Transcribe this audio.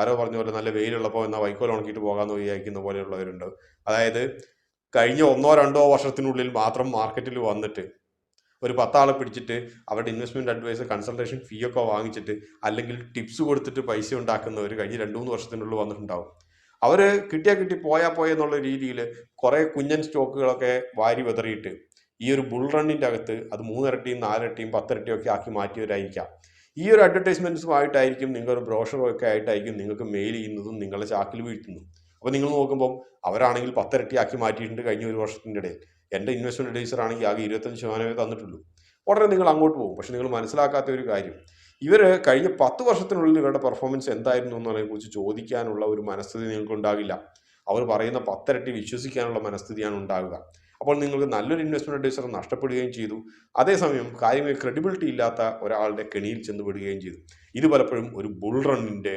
ആരോ പറഞ്ഞ പോലെ നല്ല വെയിലുള്ളപ്പോൾ എന്നാൽ വൈക്കോൽ ഉണക്കിയിട്ട് പോകാമെന്ന് വിചാരിക്കുന്ന പോലെയുള്ളവരുണ്ട്. അതായത് കഴിഞ്ഞ 1-2 വർഷത്തിനുള്ളിൽ മാത്രം മാർക്കറ്റിൽ വന്നിട്ട് ഒരു 10 ആളെ പിടിച്ചിട്ട് അവരുടെ ഇൻവെസ്റ്റ്മെന്റ് അഡ്വൈസർ കൺസൾട്ടേഷൻ ഫീ ഒക്കെ വാങ്ങിച്ചിട്ട് അല്ലെങ്കിൽ ടിപ്സ് കൊടുത്തിട്ട് പൈസ ഉണ്ടാക്കുന്നവർ കഴിഞ്ഞ 2-3 വർഷത്തിനുള്ളിൽ വന്നിട്ടുണ്ടാവും. അവർ കിട്ടിയാൽ കിട്ടി പോയാൽ പോയെന്നുള്ള രീതിയിൽ കുറേ കുഞ്ഞൻ സ്റ്റോക്കുകളൊക്കെ വാരി വിതറിയിട്ട് ഈ ഒരു ബുൾ റണ്ണിൻ്റെ അകത്ത് അത് 3 ഇരട്ടിയും 4 ഇരട്ടിയും 10 ഇരട്ടിയും ഒക്കെ ആക്കി മാറ്റിയവരായിരിക്കാം. ഈ ഒരു അഡ്വർടൈസ്മെന്റ്സുമായിട്ടായിരിക്കും നിങ്ങളൊരു ബ്രോഷറൊക്കെ ആയിട്ടായിരിക്കും നിങ്ങൾക്ക് മെയിൽ ചെയ്യുന്നതും നിങ്ങളെ ചാക്കിൽ വീഴ്ത്തുന്നു. അപ്പോൾ നിങ്ങൾ നോക്കുമ്പോൾ അവരാണെങ്കിൽ 10 ഇരട്ടി ആക്കി മാറ്റിയിട്ടുണ്ട് കഴിഞ്ഞ ഒരു വർഷത്തിൻ്റെ ഇടയിൽ. എൻ്റെ ഇൻവെസ്റ്റ്മെന്റ് അഡ്വൈസർ ആണെങ്കിൽ ആകെ 25% തന്നിട്ടുള്ളൂ. ഉടനെ നിങ്ങൾ അങ്ങോട്ട് പോകും. പക്ഷെ നിങ്ങൾ മനസ്സിലാക്കാത്ത ഒരു കാര്യം, ഇവർ കഴിഞ്ഞ 10 വർഷത്തിനുള്ളിൽ ഇവരുടെ പെർഫോമൻസ് എന്തായിരുന്നു എന്നതിനെക്കുറിച്ച് ചോദിക്കാനുള്ള ഒരു മനസ്ഥിതി നിങ്ങൾക്ക് ഉണ്ടാകില്ല. അവർ പറയുന്ന 10 ഇരട്ടി വിശ്വസിക്കാനുള്ള മനസ്ഥിതിയാണ് ഉണ്ടാകുക. അപ്പോൾ നിങ്ങൾക്ക് നല്ലൊരു ഇൻവെസ്റ്റ്മെന്റ് അഡ്വൈസർ നഷ്ടപ്പെടുകയും ചെയ്തു. അതേസമയം കാര്യങ്ങൾ ക്രെഡിബിലിറ്റി ഇല്ലാത്ത ഒരാളുടെ കെണിയിൽ ചെന്ന് വിടുകയും ചെയ്തു. ഇത് പലപ്പോഴും ഒരു ബുൾ റണ്ണിൻ്റെ